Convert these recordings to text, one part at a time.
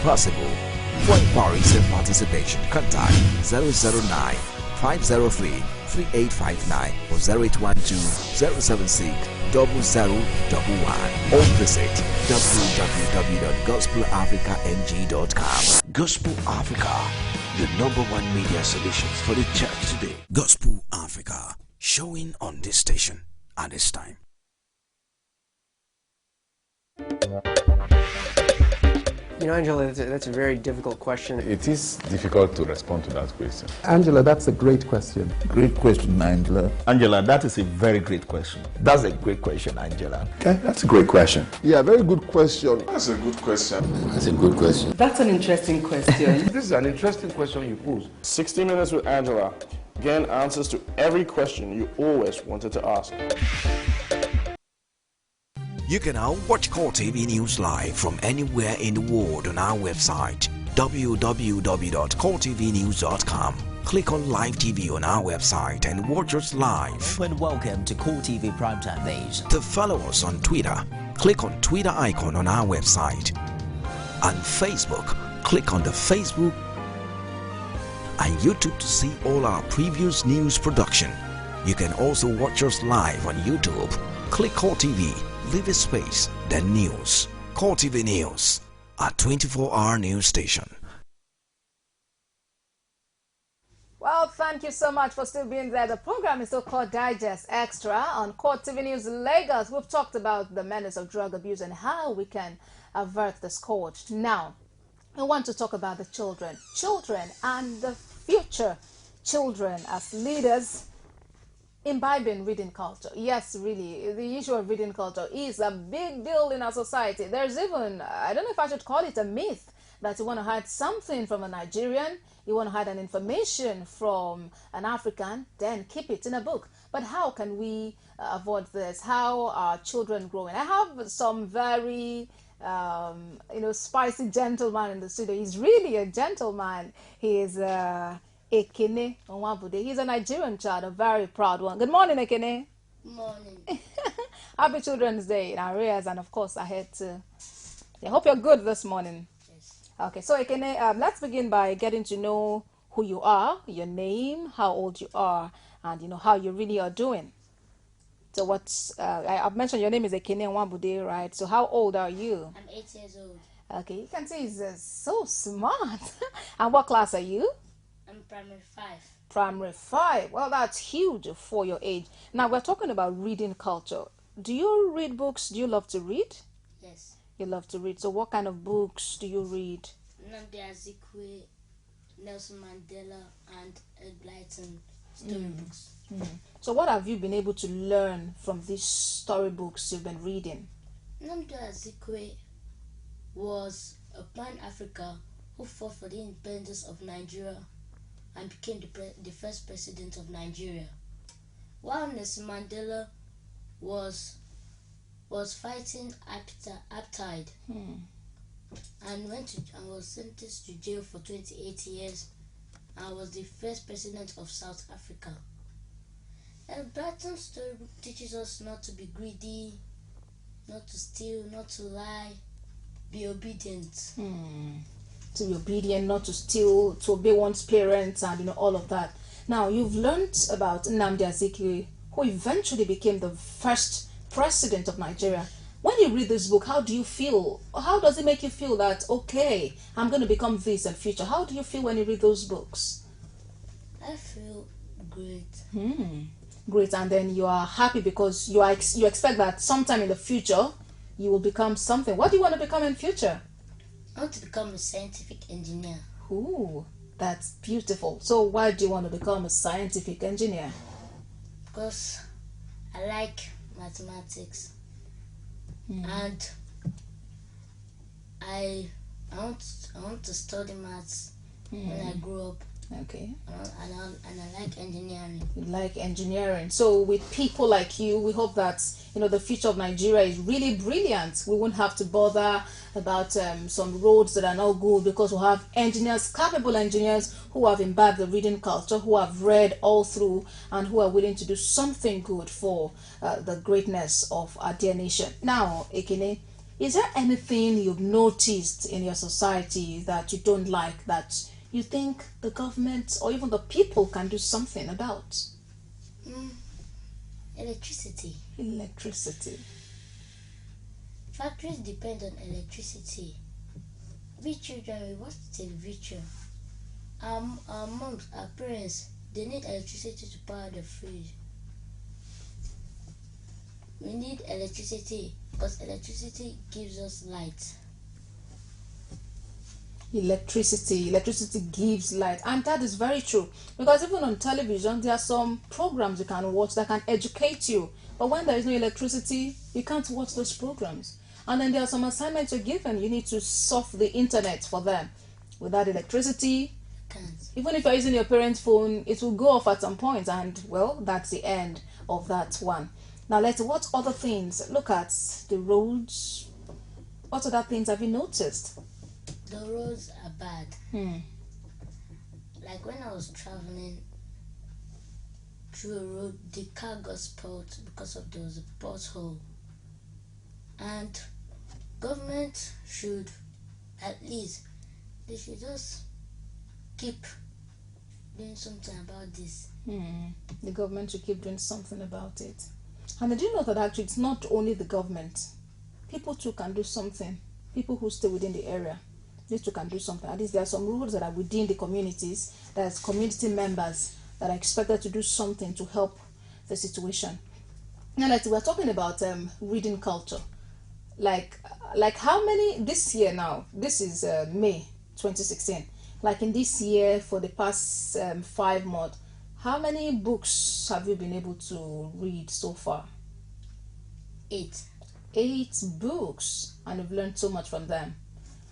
possible. For inquiries and participation, contact 009 503 3859 or 0812 076 0011 or visit www.gospelafricang.com. Gospel Africa, the #1 media solutions for the church today. Gospel Africa, showing on this station at this time. You know, Angela, that's a very difficult question. It is difficult to respond to that question. Angela, that's a great question. Great question, Angela. Angela, that is a very great question. That's a great question, Angela. Okay, that's a great question. Yeah, very good question. That's a good question. That's a good question. That's an interesting question. This is an interesting question you pose. 60 Minutes with Angela. Gain answers to every question you always wanted to ask. You can now watch Core TV News live from anywhere in the world on our website www.coretvnews.com. Click on Live TV on our website and watch us live. And welcome to Core TV Primetime Days. To follow us on Twitter, click on Twitter icon on our website. On Facebook, click on the Facebook and YouTube to see all our previous news production. You can also watch us live on YouTube. Click Core TV, leave a space, then News. Core TV News, a 24-hour news station. Well, thank you so much for still being there. The program is still called Digest Extra on Core TV News Lagos. We've talked about the menace of drug abuse and how we can avert the scourge. Now, I want to talk about the children and the future children as leaders imbibing reading culture. Yes, really, the issue of reading culture is a big deal in our society. There's even, I don't know if I should call it a myth, that you want to hide something from a Nigerian, you want to hide an information from an African, then keep it in a book. But how can we avoid this? How are children growing? I have some very spicy gentleman in the studio. He's really a gentleman. He is EKENE UWABUDE. He's a Nigerian child, a very proud one. Good morning, EKENE. Morning. Happy Children's Day in arrears, and of course ahead too. I hope you're good this morning. Yes. Okay, so EKENE, let's begin by getting to know who you are, your name, how old you are, and how you really are doing. So I've mentioned your name is EKENE UWABUDE, right? So how old are you? I'm 8 years old. Okay, you can see he's so smart. And what class are you? I'm primary 5. Primary 5. Well, that's huge for your age. Now, we're talking about reading culture. Do you read books? Do you love to read? Yes. You love to read. So what kind of books do you read? Nnamdi Azikiwe, Nelson Mandela, and Ed Blyton storybooks. So what have you been able to learn from these storybooks you've been reading? Nnamdi Azikiwe was a Pan-African who fought for the independence of Nigeria and became the first president of Nigeria, while Nelson Mandela was fighting apartheid and was sentenced to jail for 28 years and was the first president of South Africa. And Blyton's storybook teaches us not to be greedy, not to steal, not to lie, be obedient. To be obedient, not to steal, to obey one's parents, and all of that. Now, you've learned about Nnamdi Azikiwe, who eventually became the first president of Nigeria. When you read this book, how do you feel? How does it make you feel that, okay, I'm going to become this in future? How do you feel when you read those books? I feel great. Great, and then you are happy because you expect that sometime in the future you will become something. What do you want to become in future? I want to become a scientific engineer. Ooh, that's beautiful. So why do you want to become a scientific engineer? Because I like mathematics. And I want to study maths when I grow up. Okay. And I like engineering. You like engineering. So with people like you, we hope that the future of Nigeria is really brilliant. We won't have to bother about some roads that are not good, because we'll have engineers, capable engineers who have imbibed the reading culture, who have read all through, and who are willing to do something good for the greatness of our dear nation. Now, EKENE, Is there anything you've noticed in your society that you don't like, that you think the government or even the people can do something about? Electricity. Electricity. Factories depend on electricity. We children, we watch television. Our moms, our parents, they need electricity to power the fridge. We need electricity because electricity gives us light. Electricity gives light, and that is very true, because even on television there are some programs you can watch that can educate you, but when there is no electricity you can't watch those programs. And then there are some assignments you're given, you need to surf the internet for them. Without electricity, even if you're using your parents' phone, it will go off at some point, and well, that's the end of that one. Now what other things? Look at the roads. What other things have you noticed? The roads are bad. Like when I was traveling through a road, the car got spoiled because there was a pothole. And government should they should just keep doing something about this. The government should keep doing something about it. And I do know that actually it's not only the government. People too can do something. People who stay within the area, they too can do something. At least there are some rules that are within the communities. There's community members that are expected to do something to help the situation. Now, like we're talking about reading culture. Like how many this year now? This is May 2016. Like in this year, for the past 5 months, how many books have you been able to read so far? 8. 8 books, and you've learned so much from them.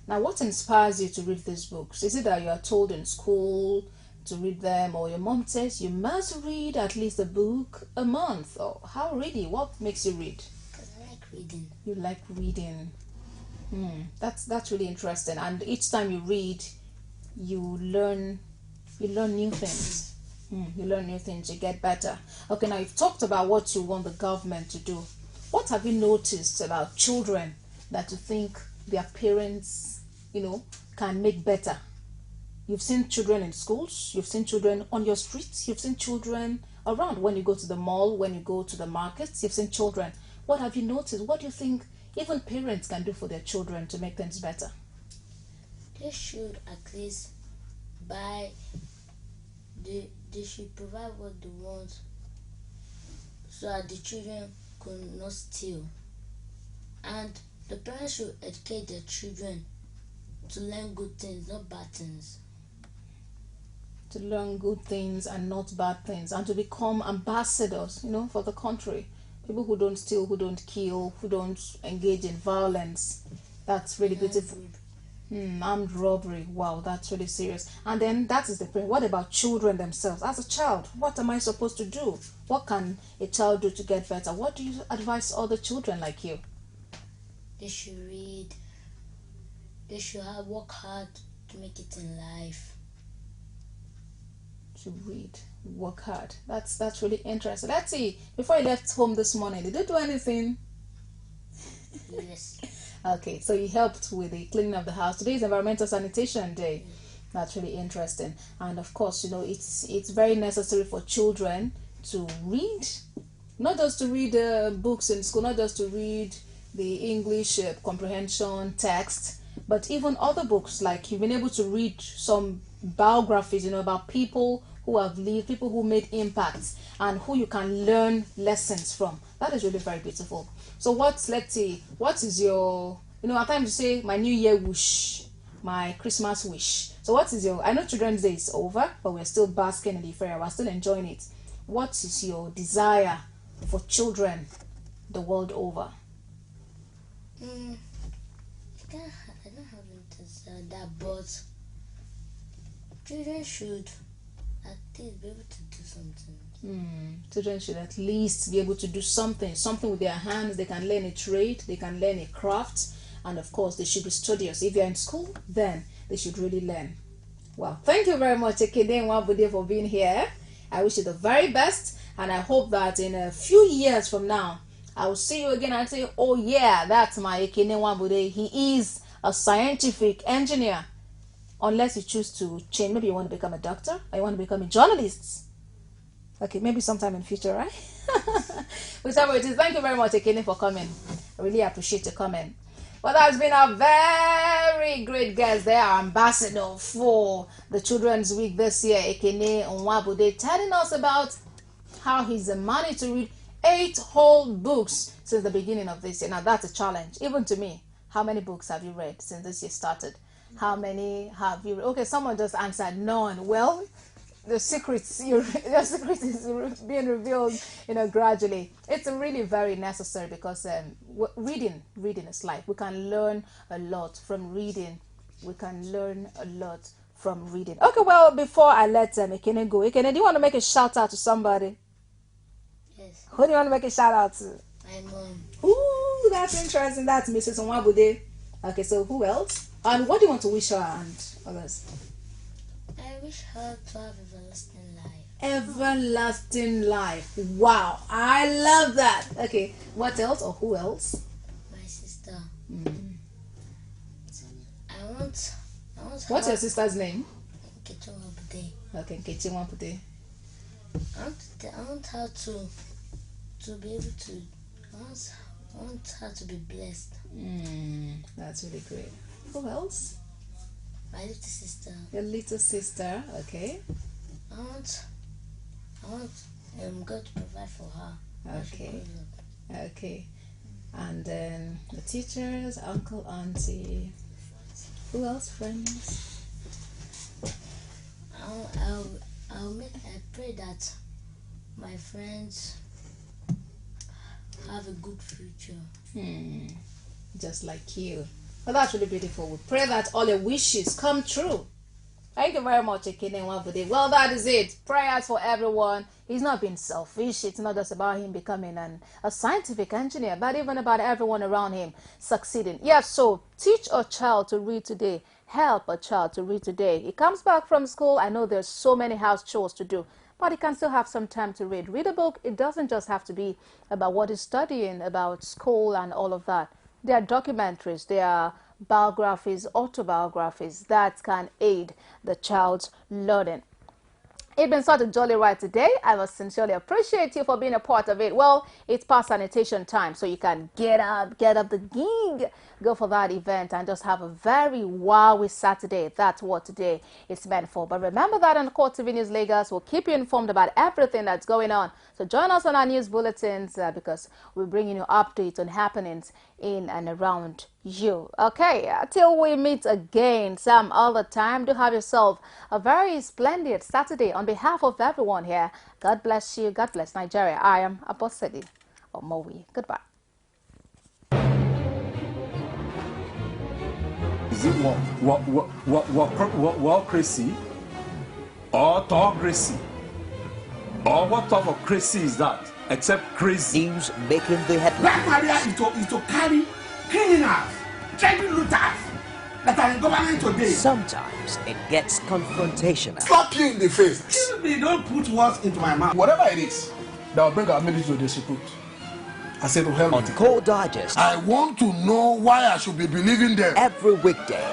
Now, what inspires you to read these books? Is it that you are told in school to read them, or your mom says you must read at least a book a month? Or how really? What makes you read? Because I like reading. You like reading. That's really interesting. And each time you read, you learn new things. You learn new things, you get better. Okay, now you've talked about what you want the government to do. What have you noticed about children that you think their parents, can make better? You've seen children in schools, you've seen children on your streets, you've seen children around when you go to the mall, when you go to the markets, you've seen children. What have you noticed? What do you think even parents can do for their children to make things better? They should at least buy, they should provide what they want so that the children could not steal. And the parents should educate their children to learn good things, not bad things. To learn good things and not bad things, and to become ambassadors, for the country. People who don't steal, who don't kill, who don't engage in violence. That's really beautiful. Armed robbery. Wow, that's really serious. And then that is the point. What about children themselves? As a child, what am I supposed to do? What can a child do to get better? What do you advise other children like you? They should read. They should work hard to make it in life. To read, work hard. That's really interesting. Let's see. Before you left home this morning, did you do anything? Yes. Okay, so you helped with the cleaning of the house. Today is Environmental Sanitation Day. That's really interesting. And of course, it's very necessary for children to read. Not just to read books in school, not just to read the English comprehension text, but even other books. Like you've been able to read some biographies, about people who have lived, people who made impacts, and who you can learn lessons from. That is really very beautiful. So let's see, what is your, at times you say my New Year wish, my Christmas wish. So what is I know Children's Day is over, but we're still basking in the fair, we're still enjoying it. What is your desire for children the world over? I don't have any that, but children should at least be able to do something. Children should at least be able to do something with their hands. They can learn a trade, they can learn a craft, and of course they should be studious. If you're in school, then they should really learn. Well, thank you very much, EKENE UWABUDE, for being here. I wish you the very best, and I hope that in a few years from now, I will see you again and say, oh yeah, that's my EKENE UWABUDE. He is a scientific engineer. Unless you choose to change. Maybe you want to become a doctor or you want to become a journalist. Okay, maybe sometime in the future, right? Whichever it is. Thank you very much, EKENE, for coming. I really appreciate your comment. Well, that's been a very great guest there, our ambassador for the Children's Week this year, EKENE UWABUDE, telling us about how he's managed to read 8 whole books since the beginning of this year. Now, that's a challenge, even to me. How many books have you read since this year started? How many have you read? Okay, someone just answered none. Well, the secret is being revealed, gradually. It's really very necessary because reading is life. We can learn a lot from reading. Okay, well, before I let EKENE go, EKENE, do you want to make a shout out to somebody? Yes. Who do you want to make a shout out to? My mom. Ooh, that's interesting. That's Mrs. UWABUDE. Okay, so who else? And what do you want to wish her and others? I wish her to have everlasting life. Everlasting life. Wow, I love that. Okay, what else or who else? My sister. I want What's your sister's name? EKENE UWABUDE. Okay, EKENE UWABUDE. I want her to be able to. I want her to be blessed. That's really great. Who else? My little sister. Your little sister. Okay. I want God to provide for her. Okay. And then the teachers, uncle, auntie. Who else? Friends. I pray that my friends have a good future. Just like you. Well, that's really beautiful. We pray that all your wishes come true. Thank you very much, EKENE UWABUDE. Well, that is it. Prayers for everyone. He's not being selfish. It's not just about him becoming a scientific engineer, but even about everyone around him succeeding. Yes, so teach a child to read today. Help a child to read today. He comes back from school. I know there's so many house chores to do, but he can still have some time to read. Read a book. It doesn't just have to be about what he's studying, about school and all of that. There are documentaries, there are biographies, autobiographies that can aid the child's learning. It's been such a jolly ride today. I must sincerely appreciate you for being a part of it. Well, it's past sanitation time, so you can get up the gig, go for that event and just have a very wowy Saturday. That's what today is meant for. But remember that on Court TV News Lagos, we'll keep you informed about everything that's going on. So join us on our news bulletins because we're bringing you updates on happenings in and around you. Okay, till we meet again some other time, do have yourself a very splendid Saturday. On behalf of everyone here, God bless you, God bless Nigeria. I am Abosedi Omowi. Goodbye. Is it crazy or autocracy? Or what type of crazy is that? Except crazy. News making the headlines. Black Maria is to carry criminals, treasure looters that are in government today. Sometimes it gets confrontational. Slap you in the face. Excuse me, don't put words into my mouth. Whatever it is that will bring our military to disrepute, I say to hell. On Core Digest, I want to know why I should be believing them. Every weekday,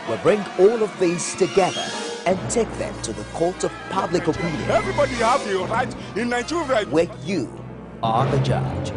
we bring all of these together and take them to the court of public opinion. Everybody have the right in Nigeria. Where you are the judge.